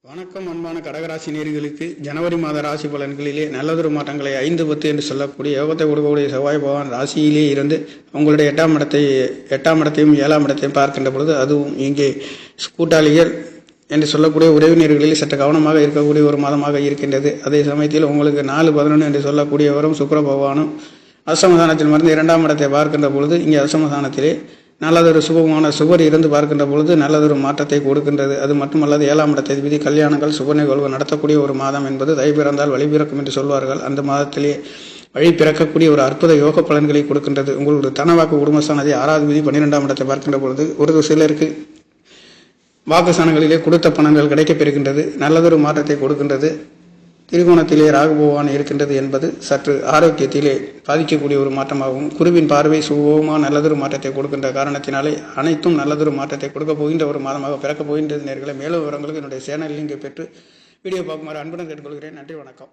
வணக்கம் அன்பான கடகராசி நேயர்களுக்கு ஜனவரி மாத ராசி பலன்களிலே நல்லதொரு மாற்றங்களை 5-10 என்று சொல்லக்கூடிய யோகத்தை கொடுக்கக்கூடிய செவ்வாய் பகவான் ராசியிலே இருந்து உங்களுடைய 8ஆம் இடத்தையும் 7ஆம் இடத்தையும் பார்க்கின்ற பொழுது அதுவும் இங்கே கூட்டாளிகள் என்று சொல்லக்கூடிய உறவினர்களில் சற்று கவனமாக இருக்கக்கூடிய ஒரு மாதமாக இருக்கின்றது. அதே சமயத்தில் உங்களுக்கு 4-11 என்று சொல்லக்கூடியவரும் சுக்கிர பகவானும் அசமதானத்தில் மருந்து 2ஆம் இடத்தை பார்க்கின்ற பொழுது இங்கே அசமதானத்திலே நல்லதொரு சுபமான சுபர் இருந்து பார்க்கின்ற பொழுது நல்லதொரு மாற்றத்தை கொடுக்கின்றது. அது மட்டுமல்லாது 7ஆம் இடத்தை விதி கல்யாணங்கள் சுப நிகழ்வு நடத்தக்கூடிய ஒரு மாதம் என்பது தை பிறந்தால் வழி பிறக்கும் என்று சொல்வார்கள். அந்த மாதத்திலே வழி பிறக்கக்கூடிய ஒரு அற்புத யோக பலன்களை கொடுக்கின்றது. உங்களுடைய தனவாக்கு குடும்பஸ்தானத்தை 6வது விதி 12ஆம் இடத்தை பார்க்கின்ற பொழுது ஒரு சிலருக்கு வாக்குஸ்தானங்களிலே கொடுத்த பணங்கள் கிடைக்கப் பெறுகின்றது. நல்லதொரு மாற்றத்தை கொடுக்கின்றது. திரிகோணத்திலே ராகு பகவான் இருக்கின்றது என்பது சற்று ஆரோக்கியத்திலே பாதிக்கக்கூடிய ஒரு மாற்றமாகும். குருவின் பார்வை சுபமாக நல்லதொரு மாற்றத்தை கொடுக்கின்ற காரணத்தினாலே அனைத்தும் நல்லதொரு மாற்றத்தை கொடுக்க போகின்ற ஒரு மாதமாக பிறக்கப் போகின்றது. நேர்களை மேலும் விவரங்களுக்கு என்னுடைய சேனலில் இங்கே பெற்று வீடியோ பார்க்குமாறு அன்புடன் கேட்டுக்கொள்கிறேன். நன்றி, வணக்கம்.